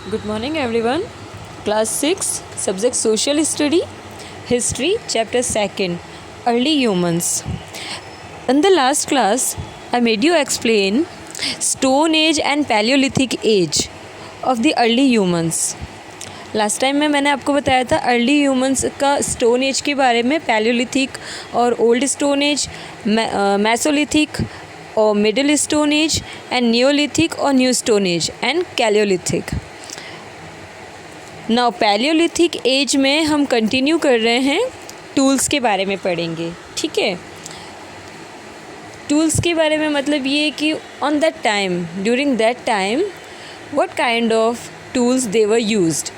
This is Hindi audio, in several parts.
Good morning, everyone. Class 6, subject Social Study, History, Chapter 2, Early Humans. In the last class, I made you explain Stone Age and Paleolithic Age of the early humans. Last time में मैंने आपको बताया था अर्ली ह्यूमंस का स्टोन एज के बारे में, पैलियोलिथिक और ओल्ड स्टोन एज, मेसोलिथिक और middle stone age and Neolithic और new stone age and Chalcolithic. Now Palaeolithic age में हम कंटिन्यू कर रहे हैं, टूल्स के बारे में पढ़ेंगे. ठीक है, टूल्स के बारे में मतलब ये कि on that time, during that time what kind of tools they were used.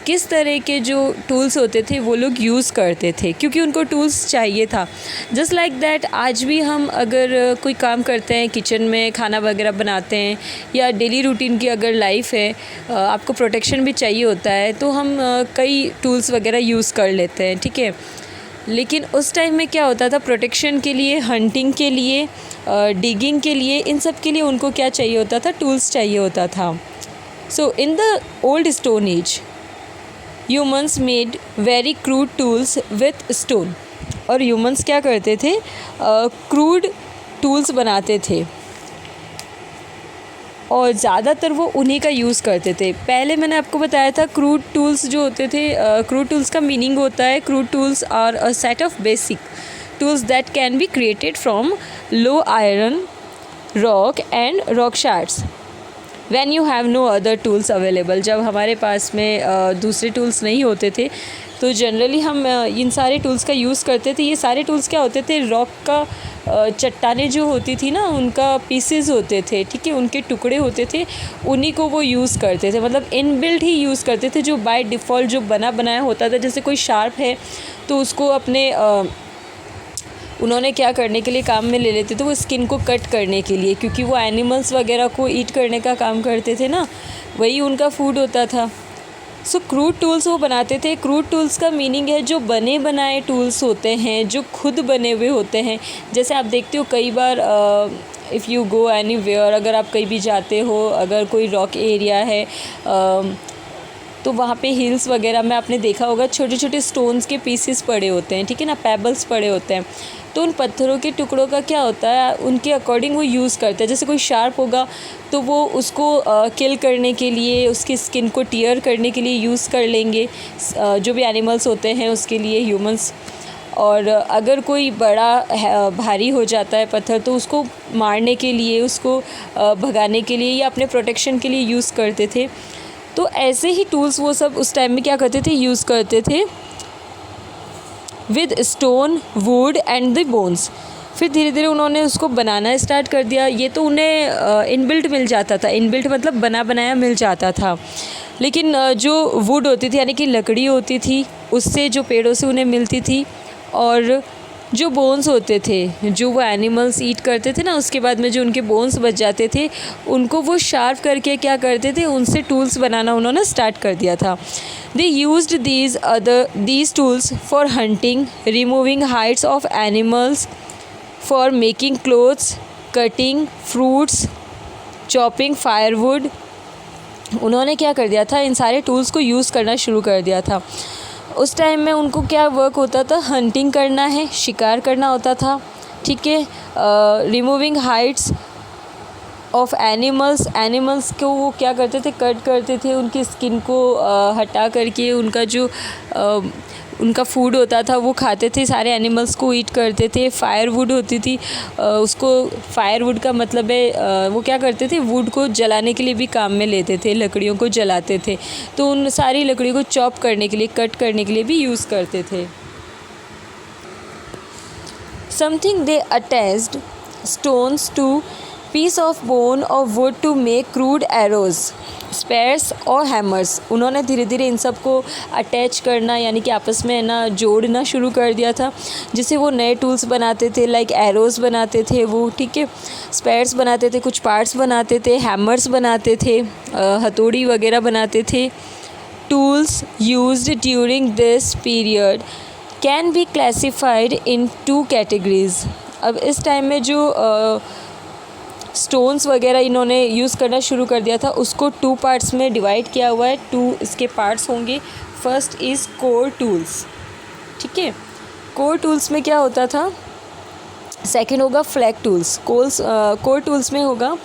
किस तरह के जो टूल्स होते थे वो लोग यूज़ करते थे, क्योंकि उनको टूल्स चाहिए था. जस्ट लाइक दैट आज भी हम अगर कोई काम करते हैं, किचन में खाना वगैरह बनाते हैं या डेली रूटीन की अगर लाइफ है, आपको प्रोटेक्शन भी चाहिए होता है, तो हम कई टूल्स वगैरह यूज़ कर लेते हैं. ठीक है, लेकिन उस टाइम में क्या होता था, प्रोटेक्शन के लिए, हंटिंग के लिए, डिगिंग के लिए, इन सब के लिए उनको क्या चाहिए होता था, टूल्स चाहिए होता था. So in the old stone age humans made very crude tools with stone. और ह्यूमंस क्या करते थे, क्रूड टूल्स बनाते थे और ज़्यादातर वो उन्हीं का यूज़ करते थे. पहले मैंने आपको बताया था क्रूड टूल्स जो होते थे, क्रूड टूल्स का मीनिंग होता है, crude tools are a set of basic tools that can be created from low iron, rock and rock shards when you have no other tools available. जब हमारे पास में दूसरे टूल्स नहीं होते थे तो जनरली हम इन सारे टूल्स का यूज़ करते थे. ये सारे टूल्स क्या होते थे, रॉक का चट्टानें जो होती थी ना, उनका पीसेस होते थे. ठीक है, उनके टुकड़े होते थे, उन्हीं को वो यूज़ करते थे, मतलब इनबिल्ट ही यूज़ करते थे. जो बाय डिफ़ॉल्ट जो बना बनाया होता था, जैसे कोई शार्प है तो उसको अपने उन्होंने क्या करने के लिए काम में ले लेते थे, वो स्किन को कट करने के लिए, क्योंकि वो एनिमल्स वगैरह को ईट करने का काम करते थे ना, वही उनका फूड होता था. सो क्रूड टूल्स वो बनाते थे. क्रूड टूल्स का मीनिंग है जो बने बनाए टूल्स होते हैं, जो खुद बने हुए होते हैं. जैसे आप देखते हो कई बार इफ़ यू गो एनीवेयर, अगर आप कहीं भी जाते हो, अगर कोई रॉक एरिया है तो वहाँ पे हिल्स वगैरह में आपने देखा होगा छोटे छोटे स्टोन्स के पीसेस पड़े होते हैं. ठीक है ना, पेबल्स पड़े होते हैं. तो उन पत्थरों के टुकड़ों का क्या होता है, उनके अकॉर्डिंग वो यूज़ करते हैं. जैसे कोई शार्प होगा तो वो उसको किल करने के लिए, उसकी स्किन को टियर करने के लिए यूज़ कर लेंगे, जो भी एनिमल्स होते हैं उसके लिए, ह्यूमंस. और अगर कोई बड़ा भारी हो जाता है पत्थर तो उसको मारने के लिए, उसको भगाने के लिए या अपने प्रोटेक्शन के लिए यूज़ करते थे. तो ऐसे ही टूल्स वो सब उस टाइम में क्या करते थे, यूज़ करते थे with stone, would and the bones. फिर धीरे धीरे उन्होंने उसको बनाना स्टार्ट कर दिया. ये तो उन्हें इनबिल्ट मिल जाता था, इनबिल्ट मतलब बना बनाया मिल जाता था. लेकिन जो वुड होती थी, यानी कि लकड़ी होती थी, उससे जो पेड़ों से उन्हें मिलती थी, और जो बोन्स होते थे, जो वो एनिमल्स ईट करते थे ना, उसके बाद में जो उनके बोन्स बच जाते थे, उनको वो शार्प करके क्या करते थे, उनसे टूल्स बनाना उन्होंने स्टार्ट कर दिया था. They used these tools for hunting, removing hides of animals, for making clothes, cutting fruits, chopping firewood. उन्होंने क्या कर दिया था, इन सारे टूल्स को यूज़ करना शुरू कर दिया था. उस टाइम में उनको क्या वर्क होता था, हंटिंग करना है, शिकार करना होता था. ठीक है, रिमूविंग हाइड्स ऑफ एनिमल्स को वो क्या करते थे, कट करते थे, उनकी स्किन को हटा करके उनका जो उनका फूड होता था वो खाते थे, सारे एनिमल्स को ईट करते थे. फायरवुड होती थी, उसको फायरवुड का मतलब है वो क्या करते थे, वुड को जलाने के लिए भी काम में लेते थे, लकड़ियों को जलाते थे. तो उन सारी लकड़ियों को चॉप करने के लिए, कट करने के लिए भी यूज़ करते थे. Something they attached stones to piece of bone और wood to make crude arrows, spears और हैमर्स. उन्होंने धीरे धीरे इन सब को अटैच करना, यानी कि आपस में ना जोड़ना शुरू कर दिया था, जिससे वो नए टूल्स बनाते थे. लाइक एरोज़ बनाते थे वो, ठीक है, स्पेयर्स बनाते थे, कुछ पार्ट्स बनाते थे, हैमर्स बनाते थे, हथौड़ी वगैरह बनाते थे. Tools used during this period can be classified in 2 categories. अब इस टाइम में जो स्टोन्स वगैरह इन्होंने यूज़ करना शुरू कर दिया था, उसको 2 पार्ट्स में डिवाइड किया हुआ है। 2 इसके पार्ट्स होंगे। फर्स्ट इज़ कोर टूल्स, ठीक है। कोर टूल्स में क्या होता था? सेकेंड होगा फ्लैग टूल्स। कोर टूल्स में होगा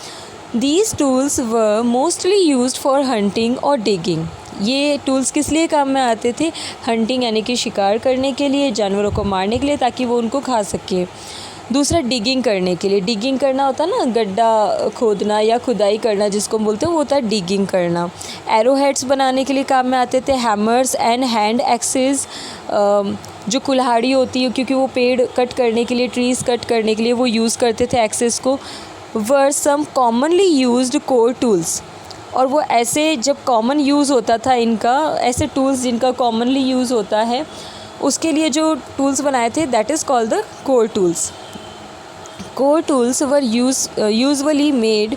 these tools were mostly used for hunting और डिगिंग। ये टूल्स किस लिए काम में आते थे? हंटिंग यानी कि शिकार करने के लिए, जानवरों को मारने के लिए ताकि वो उनको खा सके। दूसरा डिगिंग करने के लिए। डिगिंग करना होता है ना, गड्ढा खोदना या खुदाई करना जिसको हम बोलते हैं, वो होता है डिगिंग करना। एरो हेड्स बनाने के लिए काम में आते थे। हैमर्स एंड हैंड एक्सेस, जो कुल्हाड़ी होती है, क्योंकि वो पेड़ कट करने के लिए, ट्रीज़ कट करने के लिए वो यूज़ करते थे एक्सेस को। वर सम कॉमनली यूज्ड कोर टूल्स। और वो ऐसे जब कॉमन यूज़ होता था इनका, ऐसे टूल्स जिनका कॉमनली यूज़ होता है, उसके लिए जो टूल्स बनाए थे that is called the core tools. Core tools were usually made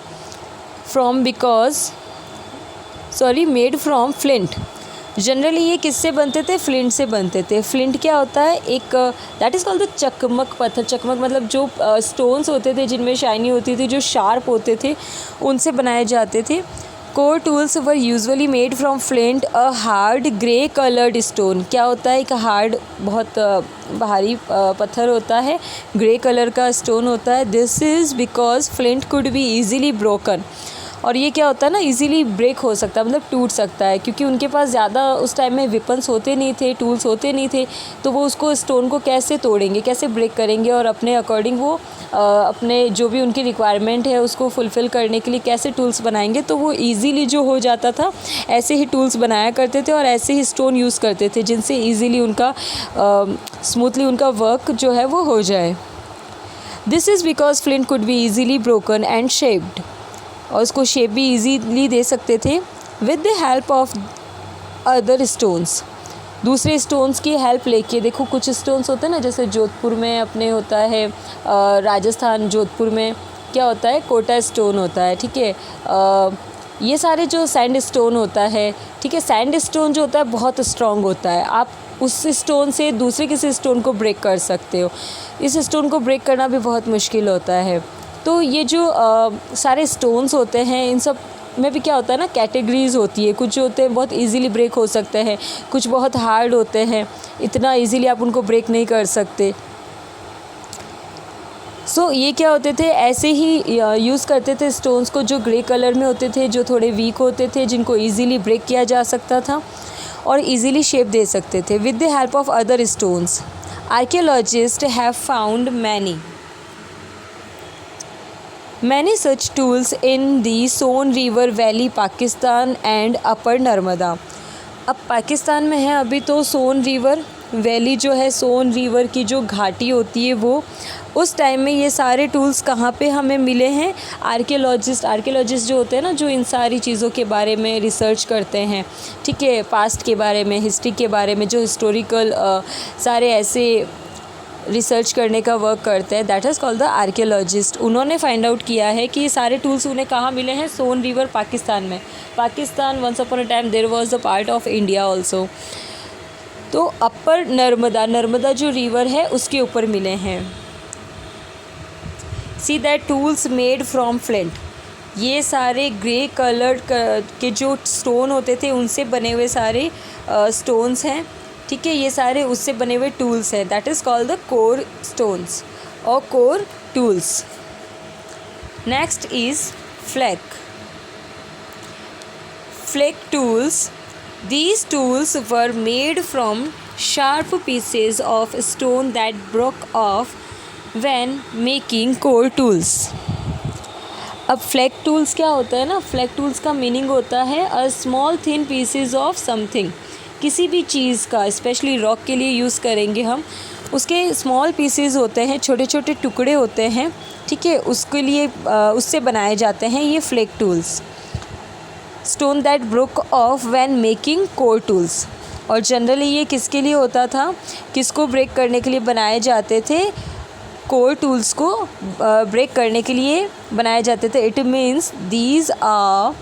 from flint. Generally ये किससे बनते थे? फ्लिंट से बनते थे। फ्लिंट क्या होता है? एक दैट इज़ कॉल्ड द चकमक पत्थर। चकमक मतलब जो स्टोन्स होते थे जिनमें शाइनी होती थी, जो शार्प होते थे, उनसे बनाए जाते थे। Core tools were usually made from flint, a hard grey coloured stone. क्या होता है? एक हार्ड, बहुत भारी पत्थर होता है, ग्रे कलर का स्टोन होता है। This is because flint could be easily broken. और ये क्या होता है ना, इजीली ब्रेक हो सकता है, मतलब टूट सकता है, क्योंकि उनके पास ज़्यादा उस टाइम में वेपन्स होते नहीं थे, टूल्स होते नहीं थे, तो वो उसको स्टोन को कैसे तोड़ेंगे, कैसे ब्रेक करेंगे, और अपने अकॉर्डिंग वो अपने जो भी उनकी रिक्वायरमेंट है उसको फुलफ़िल करने के लिए कैसे टूल्स बनाएंगे। तो वो ईज़िली जो हो जाता था, ऐसे ही टूल्स बनाया करते थे और ऐसे ही स्टोन यूज़ करते थे जिनसे ईज़िली उनका स्मूथली उनका वर्क जो है वो हो जाए। This is because flint could be easily broken and shaped. और उसको शेप भी इजीली दे सकते थे with the help of other stones. दूसरे स्टोन्स की हेल्प लेके, देखो कुछ स्टोन्स होते हैं ना, जैसे जोधपुर में अपने होता है, राजस्थान जोधपुर में क्या होता है, कोटा स्टोन होता है, ठीक है। ये सारे जो सैंड स्टोन होता है, ठीक है, सैंड स्टोन जो होता है बहुत स्ट्रॉन्ग होता है। आप उस स्टोन से दूसरे किसी स्टोन को ब्रेक कर सकते हो। इस स्टोन को ब्रेक करना भी बहुत मुश्किल होता है। तो ये जो सारे स्टोन्स होते हैं, इन सब में भी क्या होता है ना, कैटेगरीज़ होती है। कुछ जो होते हैं बहुत इजीली ब्रेक हो सकते हैं, कुछ बहुत हार्ड होते हैं, इतना इजीली आप उनको ब्रेक नहीं कर सकते। ये क्या होते थे, ऐसे ही यूज़ करते थे स्टोन्स को, जो ग्रे कलर में होते थे, जो थोड़े वीक होते थे, जिनको ईज़िली ब्रेक किया जा सकता था और ईज़िली शेप दे सकते थे with the help of other stones. Archaeologist have found Many such tools in the Son River Valley, Pakistan and upper Narmada. अब पाकिस्तान में है अभी तो सोन रिवर वैली जो है, सोन रिवर की जो घाटी होती है वो, उस टाइम में ये सारे टूल्स कहाँ पे हमें मिले हैं? आर्कियोलॉजिस्ट जो होते हैं ना, जो इन सारी चीज़ों के बारे में रिसर्च करते हैं, ठीक है, पास्ट के बारे में, हिस्ट्री के बारे में, जो हिस्टोरिकल सारे ऐसे रिसर्च करने का वर्क करते हैं, that is called the archaeologist. उन्होंने फाइंड आउट किया है कि ये सारे टूल्स उन्हें कहाँ मिले हैं? सोन रिवर पाकिस्तान में। Pakistan once upon a time there was the part of India also. तो अपर नर्मदा जो रिवर है उसके ऊपर मिले हैं। See that tools made from flint. ये सारे ग्रे कलर के जो स्टोन होते थे उनसे बने हुए सारे स्टोन्स हैं, ठीक है, ये सारे उससे बने हुए टूल्स हैं, that is called the core stones और core tools. Next is flake tools. These tools were made from sharp pieces of stone that broke off when making core tools. अब फ्लैग टूल्स क्या होता है ना, फ्लैग टूल्स का मीनिंग होता है a small thin pieces of something. किसी भी चीज़ का, स्पेशली रॉक के लिए यूज़ करेंगे हम, उसके स्मॉल पीसेज होते हैं, छोटे छोटे टुकड़े होते हैं, ठीक है, उसके लिए उससे बनाए जाते हैं ये flag tools. Stone that broke of when making core tools. और जनरली ये किसके लिए होता था, किसको ब्रेक करने के लिए बनाए जाते थे? कोर टूल्स को ब्रेक करने के लिए बनाए जाते थे। इट मीन्स दीज आर,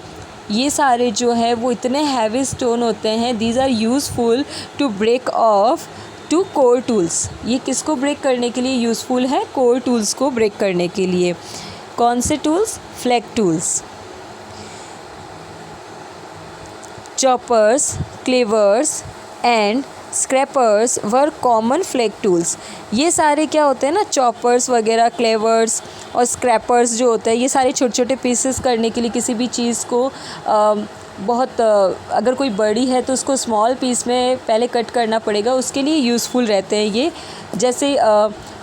ये सारे जो है वो इतने हैवी स्टोन होते हैं, these are useful to break off to core tools. ये किसको ब्रेक करने के लिए यूज़फुल है? कोर टूल्स को ब्रेक करने के लिए। कौन से tools? Flake tools. Choppers, cleavers and scrapers were common flake tools. ये सारे क्या होते हैं ना, चॉपर्स वगैरह, क्लेवर्स और स्क्रैपर्स जो होते हैं, ये सारे छोटे छोटे पीसेस करने के लिए किसी भी चीज़ को अगर कोई बड़ी है तो उसको स्मॉल पीस में पहले कट करना पड़ेगा, उसके लिए यूज़फुल रहते हैं ये। जैसे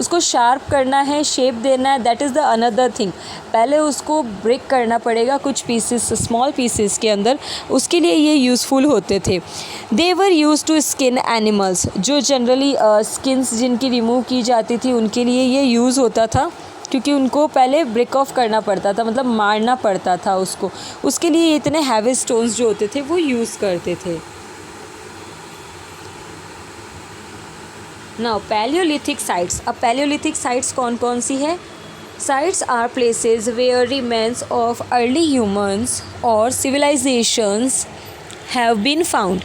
उसको शार्प करना है, शेप देना है, that is the another thing. पहले उसको ब्रेक करना पड़ेगा कुछ पीसेस, स्मॉल पीसेस के अंदर, उसके लिए ये यूज़फुल होते थे। दे were use to skin animals, जो जनरली स्किन्स जिनकी रिमूव की जाती थी उनके लिए ये यूज़ होता था, क्योंकि उनको पहले ब्रेक ऑफ करना पड़ता था, मतलब मारना पड़ता था उसको। उसके लिए इतने हैवी स्टोन्स जो होते थे वो यूज़ करते थे। Now palaeolithic sites. अब पैलियोलिथिक साइट्स कौन कौन सी है? Sites are places where remains of early humans और सिविलाइजेशंस हैव बीन फाउंड।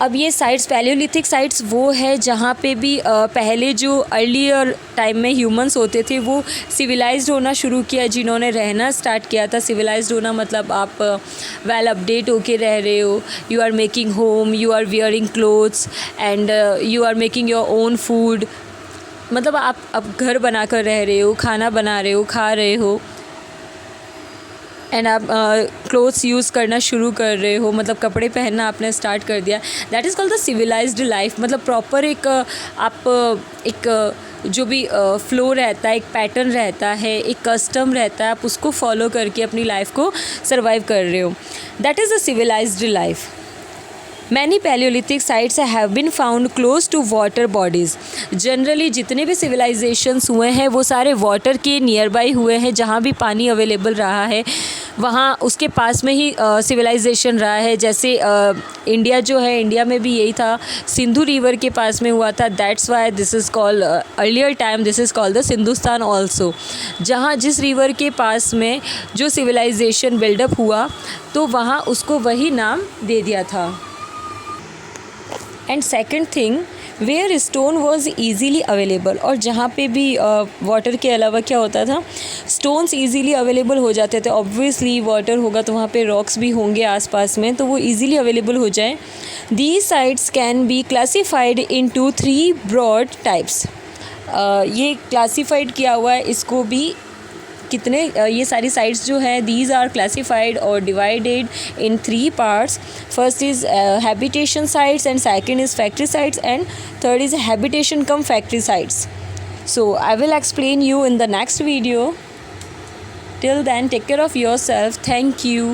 अब ये साइट्स, पैलियोलिथिक साइट्स वो है जहाँ पे भी पहले जो अर्लियर टाइम में ह्यूमंस होते थे वो सिविलाइज्ड होना शुरू किया, जिन्होंने रहना स्टार्ट किया था। सिविलाइज्ड होना मतलब आप वेल अपडेट होके रह रहे हो, you are making home, you are wearing clothes and you are making your own food. मतलब आप अब घर बना कर रह रहे हो, खाना बना रहे हो, खा रहे हो, एंड आप क्लोथ्स यूज़ करना शुरू कर रहे हो, मतलब कपड़े पहनना आपने स्टार्ट कर दिया। That is called the civilised life. मतलब प्रॉपर एक जो भी फ्लो रहता है, एक पैटर्न रहता है, एक कस्टम रहता है, आप उसको फॉलो करके अपनी लाइफ को सर्वाइव कर रहे हो। That is the civilised life. Many palaeolithic sites have been found close to water bodies. Generally जितने भी सिविलाइजेशंस हुए हैं वो सारे वाटर के नियर बाई हुए हैं, जहाँ भी पानी अवेलेबल रहा है वहाँ उसके पास में ही सिविलाइजेशन रहा है। जैसे इंडिया जो है, इंडिया में भी यही था, सिंधु रिवर के पास में हुआ था। That's why this is called earlier time this is called the Sindhustan also. जहाँ जिस रिवर के पास में जो सिविलाइजेशन बिल्डअप हुआ तो वहाँ उसको वही नाम दे दिया था। And second thing, where stone was easily available. और जहाँ पे भी वाटर के अलावा क्या होता था, स्टोन्स ईज़ीली अवेलेबल हो जाते थे। ऑब्वियसली वाटर होगा तो वहाँ पे रॉक्स भी होंगे आसपास में, तो वो ईज़ीली अवेलेबल हो जाए। These sites can be classified into 3 broad types. ये क्लासीफाइड किया हुआ है, इसको भी कितने ये सारी साइट्स जो है, दीज आर क्लासिफाइड और divided in 3 parts. First is habitation sites and second is factory sites and third is habitation come factory sites. So I will explain you in the next video. Till then, take care of yourself. Thank you.